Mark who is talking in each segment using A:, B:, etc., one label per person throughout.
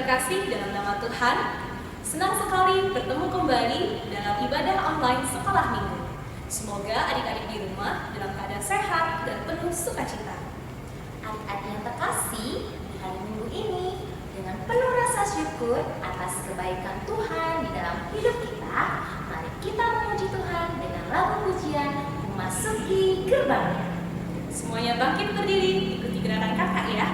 A: terkasih dalam nama Tuhan, senang sekali bertemu kembali dalam ibadah online sekolah minggu. Semoga adik-adik di rumah dalam keadaan sehat dan penuh sukacita.
B: Adik-adik yang terkasih, di hari Minggu ini dengan penuh rasa syukur atas kebaikan Tuhan di dalam hidup kita, mari kita memuji Tuhan dengan lagu pujian Memasuki Gerbangnya.
A: Semuanya bangkit berdiri, ikuti gerakan kakak ya.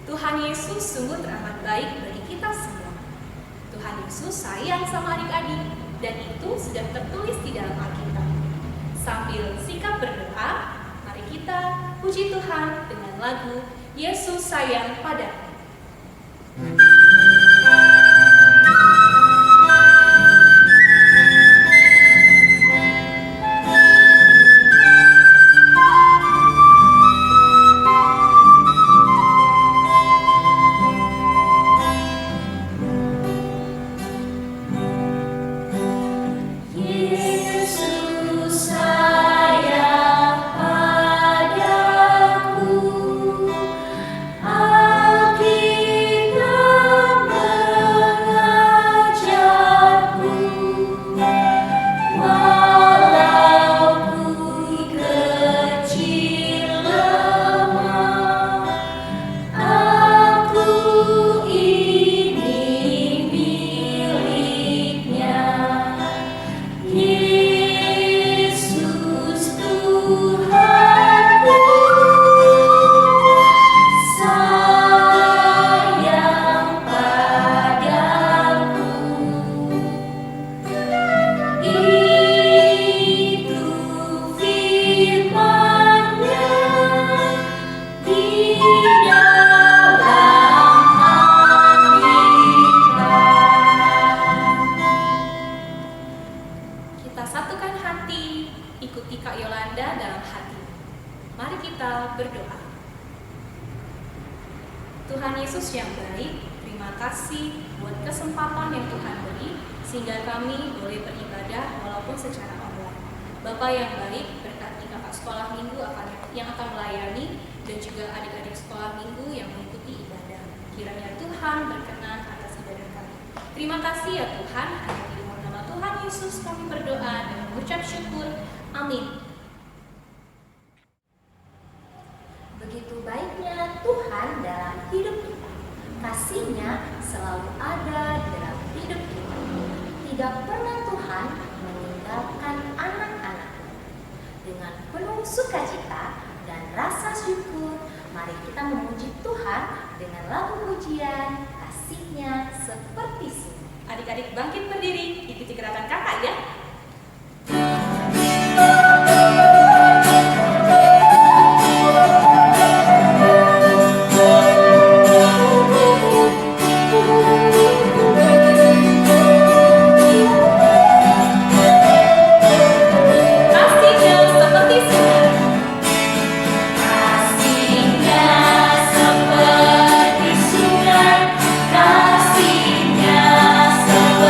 A: Tuhan Yesus sungguh teramat baik bagi kita semua. Tuhan Yesus sayang sama adik-adik, dan itu sudah tertulis di dalam Alkitab. Sambil sikap berdoa, mari kita puji Tuhan dengan lagu Yesus Sayang Padaku. Ikuti Kak Yolanda dalam hati. Mari kita berdoa. Tuhan Yesus yang baik, terima kasih buat kesempatan yang Tuhan beri sehingga kami boleh beribadah walaupun secara online. Bapak yang baik, berkati kakak sekolah minggu yang akan melayani dan juga adik-adik sekolah minggu yang mengikuti ibadah. Kiranya Tuhan berkenan atas ibadah kami. Terima kasih ya Tuhan, hanya di nama Tuhan Yesus kami berdoa dan mengucap syukur. Amin.
B: Begitu baiknya Tuhan dalam hidup kita. Kasih-Nya selalu ada dalam hidup kita. Tidak pernah Tuhan meninggalkan anak-anak-Nya. Dengan penuh sukacita dan rasa syukur, mari kita memuji Tuhan dengan lagu pujian Kasih-Nya seperti sungai.
A: Adik-adik bangkit berdiri, ikuti gerakan kakak ya.
B: Kasih-Nya seperti sungai, Kasih-Nya seperti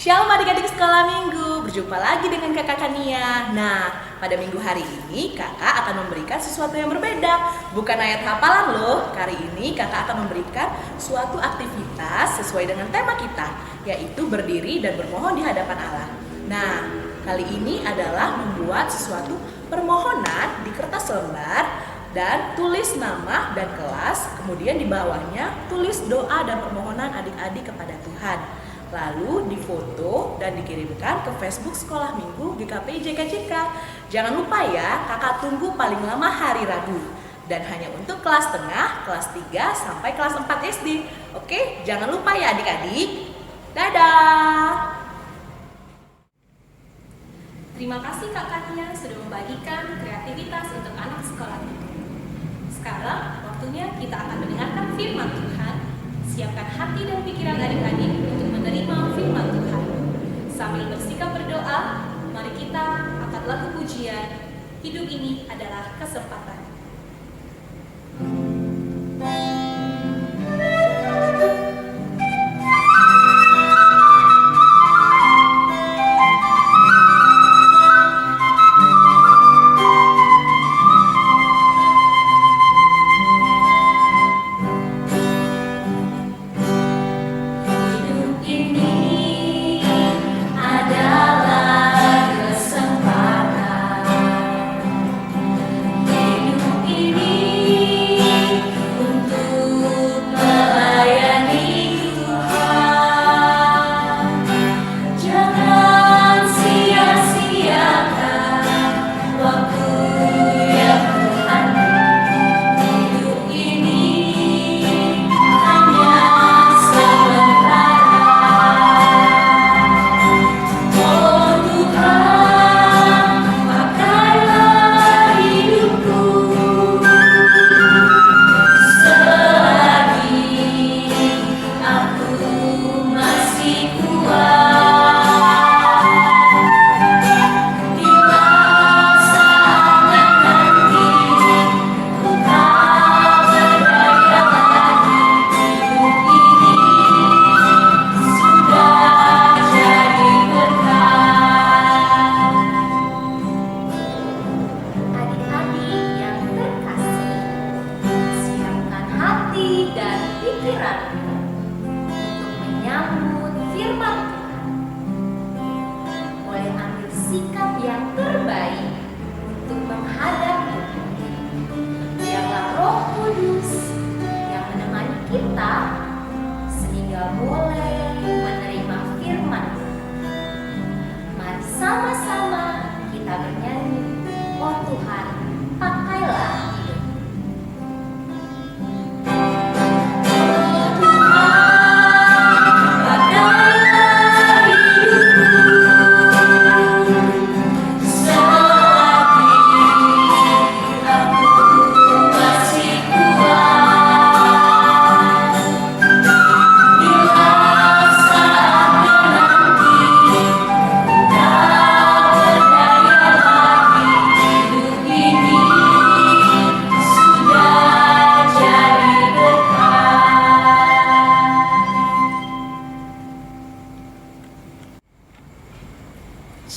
C: Shalom adik-adik sekolah minggu, berjumpa lagi dengan kakak Kania. Nah, pada minggu hari ini kakak akan memberikan sesuatu yang berbeda. Bukan ayat hafalan loh, kali ini kakak akan memberikan suatu aktivitas sesuai dengan tema kita, yaitu berdiri dan bermohon di hadapan Allah. Nah, kali ini adalah membuat sesuatu permohonan di kertas lembar dan tulis nama dan kelas, kemudian di bawahnya tulis doa dan permohonan adik-adik kepada Tuhan. Lalu difoto dan dikirimkan ke Facebook Sekolah Minggu GKPI JKJK. Jangan lupa ya, kakak tunggu paling lama hari Rabu. Dan hanya untuk kelas tengah, kelas 3 sampai kelas 4 SD. Oke, jangan lupa ya adik-adik. Dadah!
A: Terima kasih kakaknya sudah membagikan kreativitas untuk anak sekolah minggu. Sekarang waktunya kita akan mendengarkan firman Tuhan. Siapkan hati dan pikiran adik-adik untuk menerima firman Tuhan. Sambil bersikap berdoa, mari kita angkat lagu pujian. Hidup ini adalah kesempatan.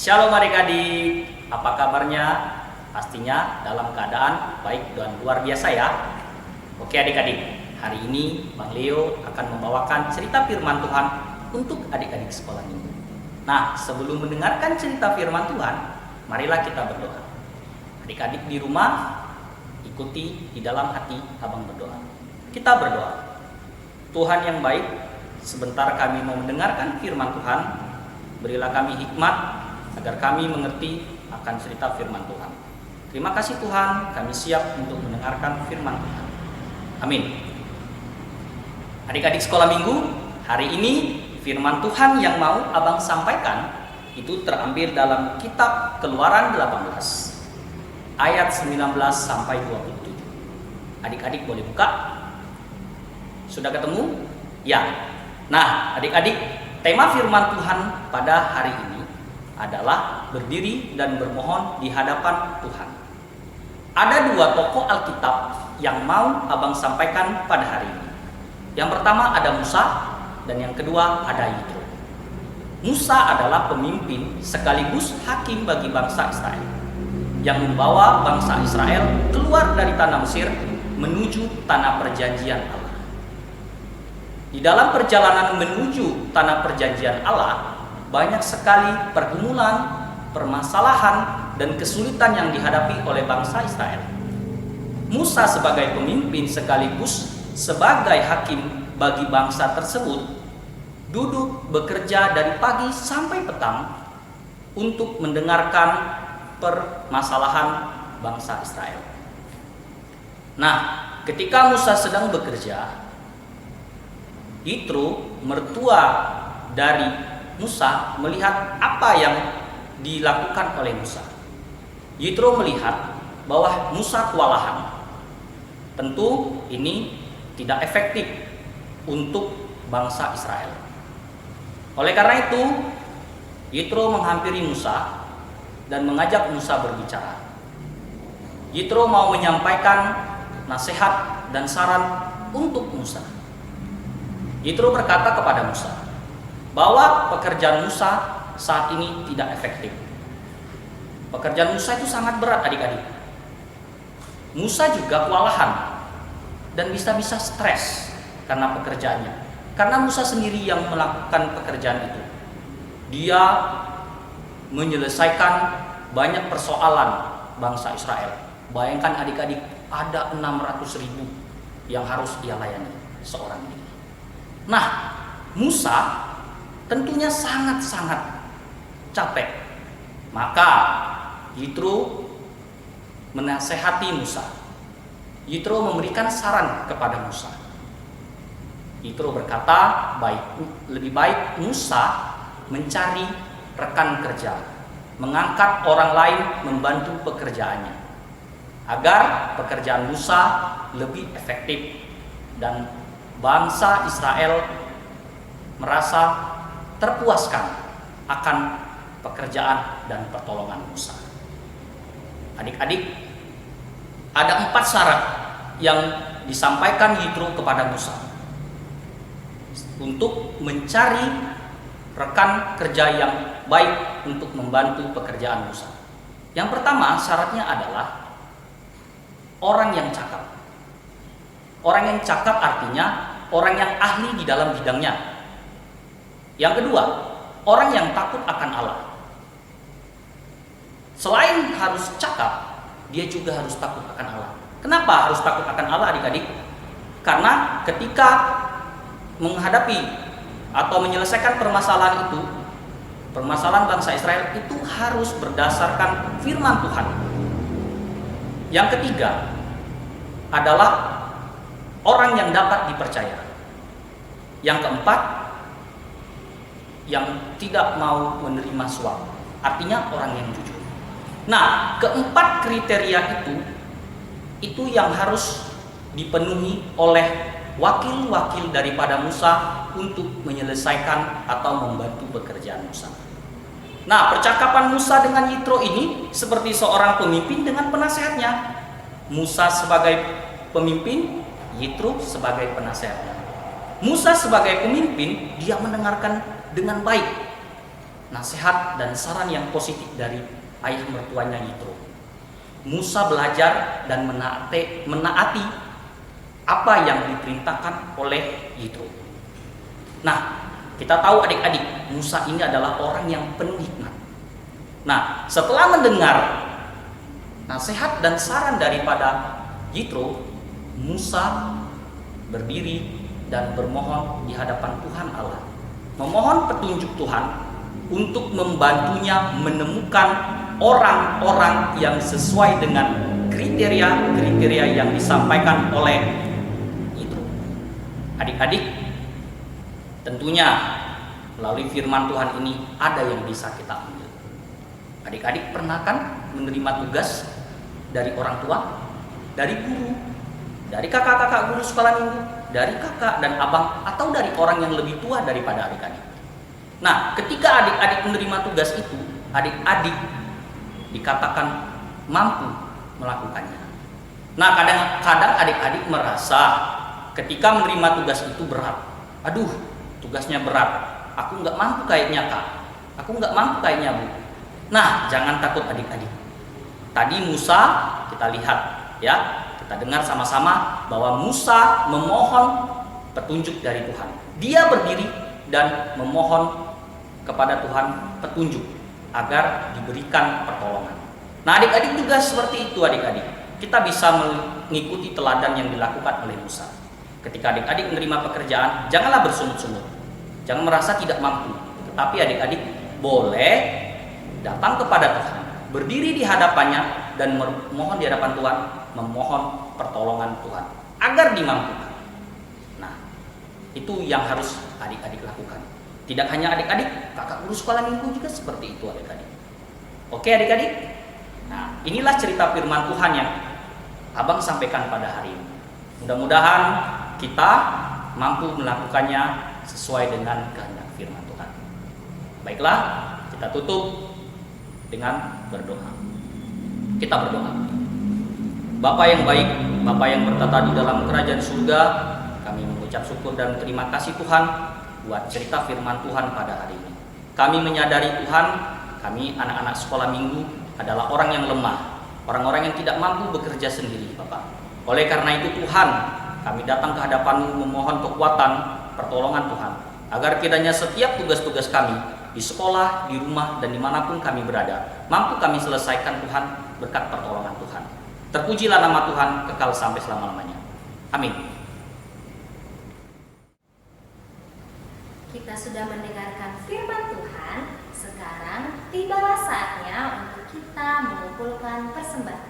D: Shalom adik-adik, apa kabarnya? Pastinya dalam keadaan baik dan luar biasa ya. Oke adik-adik, hari ini Bang Leo akan membawakan cerita firman Tuhan untuk adik-adik sekolah minggu. Nah, sebelum mendengarkan cerita firman Tuhan, marilah kita berdoa. Adik-adik di rumah, ikuti di dalam hati abang berdoa. Kita berdoa. Tuhan yang baik, sebentar kami mau mendengarkan firman Tuhan. Berilah kami hikmat agar kami mengerti akan cerita firman Tuhan. Terima kasih Tuhan, kami siap untuk mendengarkan firman Tuhan. Amin. Adik-adik sekolah minggu, hari ini firman Tuhan yang mau abang sampaikan itu terambil dalam kitab Keluaran 18 ayat 19 sampai 27. Adik-adik boleh buka? Sudah ketemu? Ya. Nah, adik-adik, tema firman Tuhan pada hari ini adalah berdiri dan bermohon di hadapan Tuhan. Ada dua tokoh Alkitab yang mau abang sampaikan pada hari ini. Yang pertama ada Musa dan yang kedua ada Yitro. Musa adalah pemimpin sekaligus hakim bagi bangsa Israel yang membawa bangsa Israel keluar dari tanah Mesir menuju tanah perjanjian Allah. Di dalam perjalanan menuju tanah perjanjian Allah, banyak sekali pergumulan, permasalahan, dan kesulitan yang dihadapi oleh bangsa Israel. Musa sebagai pemimpin sekaligus sebagai hakim bagi bangsa tersebut duduk bekerja dari pagi sampai petang untuk mendengarkan permasalahan bangsa Israel. Nah, ketika Musa sedang bekerja, Yitro, mertua dari Musa, melihat apa yang dilakukan oleh Musa. Yitro melihat bahwa Musa kewalahan. Tentu ini tidak efektif untuk bangsa Israel. Oleh karena itu, Yitro menghampiri Musa dan mengajak Musa berbicara. Yitro mau menyampaikan nasihat dan saran untuk Musa. Yitro berkata kepada Musa bahwa pekerjaan Musa saat ini tidak efektif. Pekerjaan Musa itu sangat berat, adik-adik. Musa juga kewalahan dan bisa-bisa stres karena pekerjaannya. Karena Musa sendiri yang melakukan pekerjaan itu. Dia menyelesaikan banyak persoalan bangsa Israel. Bayangkan adik-adik, ada 600.000 yang harus ia layani seorang diri. Nah, Musa tentunya sangat-sangat capek. Maka Yitro menasehati Musa. Yitro memberikan saran kepada Musa. Yitro berkata, lebih baik Musa mencari rekan kerja, mengangkat orang lain membantu pekerjaannya, agar pekerjaan Musa lebih efektif dan bangsa Israel merasa terpuaskan akan pekerjaan dan pertolongan Musa. Adik-adik, ada 4 syarat yang disampaikan Yitro kepada Musa untuk mencari rekan kerja yang baik untuk membantu pekerjaan Musa. Yang pertama, syaratnya adalah orang yang cakap. Orang yang cakap artinya orang yang ahli di dalam bidangnya. Yang kedua, orang yang takut akan Allah. Selain harus cakap, dia juga harus takut akan Allah. Kenapa harus takut akan Allah, adik-adik? Karena ketika menghadapi atau menyelesaikan permasalahan itu, permasalahan bangsa Israel itu harus berdasarkan firman Tuhan. Yang ketiga adalah orang yang dapat dipercaya. Yang keempat, yang tidak mau menerima suap, artinya orang yang jujur. Nah, keempat kriteria itu yang harus dipenuhi oleh wakil-wakil daripada Musa untuk menyelesaikan atau membantu pekerjaan Musa. Nah, percakapan Musa dengan Yitro ini seperti seorang pemimpin dengan penasehatnya. Musa sebagai pemimpin, Yitro sebagai penasehatnya. Musa sebagai pemimpin, dia mendengarkan dengan baik nasihat dan saran yang positif dari ayah mertuanya Yitro. Musa belajar dan menaati apa yang diperintahkan oleh Yitro. Nah, kita tahu adik-adik, Musa ini adalah orang yang penuh hikmat. Nah, setelah mendengar nasihat dan saran daripada Yitro, Musa berdiri dan bermohon di hadapan Tuhan Allah, memohon petunjuk Tuhan untuk membantunya menemukan orang-orang yang sesuai dengan kriteria-kriteria yang disampaikan oleh Yitro. Adik-adik, tentunya melalui firman Tuhan ini ada yang bisa kita ambil. Adik-adik pernah kan menerima tugas dari orang tua, dari guru, dari kakak-kakak guru sekolah minggu, dari kakak dan abang, atau dari orang yang lebih tua daripada adik-adik. Nah, ketika adik-adik menerima tugas itu, adik-adik dikatakan mampu melakukannya. Nah, kadang-kadang adik-adik merasa ketika menerima tugas itu berat. Aduh, tugasnya berat. aku nggak mampu kayaknya kak, aku nggak mampu kayaknya bu. Nah, jangan takut adik-adik. Tadi Musa kita lihat ya, kita dengar sama-sama bahwa Musa memohon petunjuk dari Tuhan. Dia berdiri dan memohon kepada Tuhan petunjuk agar diberikan pertolongan. Nah, adik-adik juga seperti itu adik-adik. Kita bisa mengikuti teladan yang dilakukan oleh Musa. Ketika adik-adik menerima pekerjaan, janganlah bersungut-sungut. Jangan merasa tidak mampu. Tetapi adik-adik boleh datang kepada Tuhan, berdiri di hadapannya dan memohon di hadapan Tuhan, memohon pertolongan Tuhan agar dimampukan. Nah, itu yang harus adik-adik lakukan. Tidak hanya adik-adik, kakak guru sekolah minggu juga seperti itu adik-adik. Oke adik-adik? Nah, inilah cerita firman Tuhan yang Abang sampaikan pada hari ini. Mudah-mudahan kita mampu melakukannya sesuai dengan kehendak firman Tuhan. Baiklah, kita tutup dengan berdoa. Kita berdoa. Bapa yang baik, Bapa yang bertata di dalam kerajaan surga, kami mengucap syukur dan terima kasih Tuhan buat cerita firman Tuhan pada hari ini. Kami menyadari Tuhan, kami anak-anak sekolah minggu adalah orang yang lemah, orang-orang yang tidak mampu bekerja sendiri Bapak. Oleh karena itu Tuhan, kami datang ke hadapan-Mu memohon kekuatan, pertolongan Tuhan, agar kiranya setiap tugas-tugas kami di sekolah, di rumah, dan dimanapun kami berada, mampu kami selesaikan Tuhan berkat pertolongan Tuhan. Terpujilah nama Tuhan kekal sampai selama-lamanya. Amin.
B: Kita sudah mendengarkan firman Tuhan, sekarang tibalah saatnya untuk kita mengumpulkan persembahan.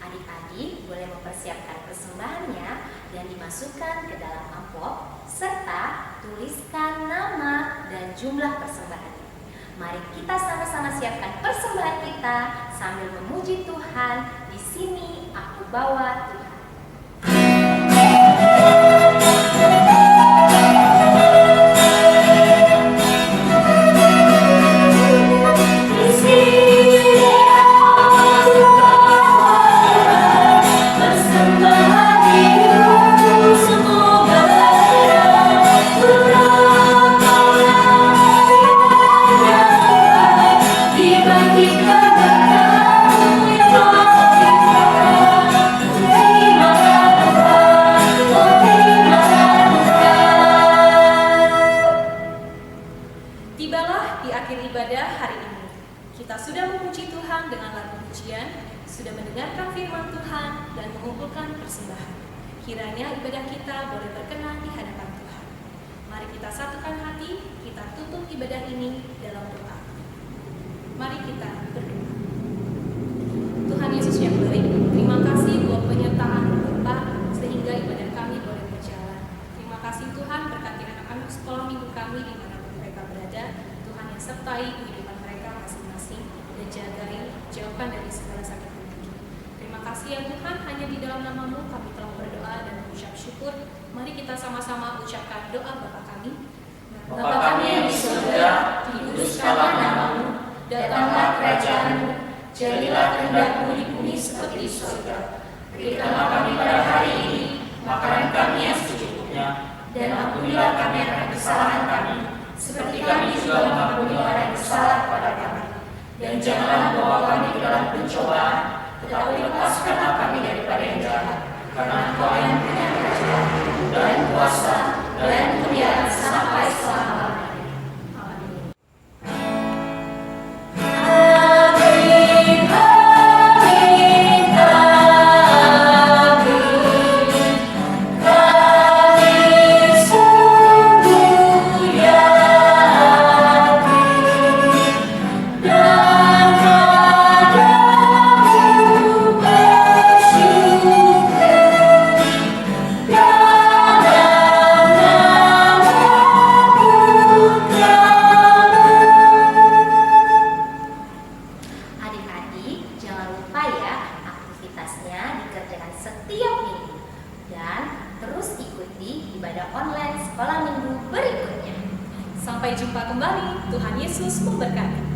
B: Adik-adik boleh mempersiapkan persembahannya dan dimasukkan ke dalam amplop, serta tuliskan nama dan jumlah persembahan. Mari kita sama-sama siapkan persembahan kita sambil memuji Tuhan. Di sini aku bawa Tuhan.
A: Tibalah di akhir ibadah hari ini. Kita sudah memuji Tuhan dengan lagu pujian, sudah mendengarkan firman Tuhan, dan mengumpulkan persembahan. Kiranya ibadah kita boleh berkenan di hadapan Tuhan. Mari kita satukan hati, kita tutup ibadah ini dalam doa. Mari kita berdoa. Tuhan Yesus yang baik, terima kasih buat penyertaan Bapa sehingga ibadah kami boleh berjalan. Terima kasih Tuhan berkati anak-anak sekolah minggu kami dimanapun mereka berada. Tuhan yang sertai kehidupan mereka masing-masing dan jagai, jauhkan dari segala sakit penyakit. Terima kasih ya Tuhan, hanya di dalam nama-Mu kami telah berdoa dan mengucap syukur. Mari kita sama-sama ucapkan doa Bapa kami.
E: Bapa kami yang di surga, dikuduskanlah nama-Mu, datanglah kerajaan-Mu, jadilah kehendak-Mu di bumi seperti di surga. Berikanlah kami pada hari ini makanan kami yang secukupnya, dan ampunilah kami akan kesalahan kami, seperti kami juga mengampuni orang yang bersalah kepada kami. Dan janganlah membawa kami ke dalam pencobaan, tetapi lepaskanlah kami daripada yang jahat. Karena Engkau yang punya kerajaan dan kuasa dan kemuliaan sampai selama-lamanya. Amin.
B: Setiap minggu dan terus ikuti ibadah online sekolah minggu berikutnya.
A: Sampai jumpa kembali. Tuhan Yesus memberkati.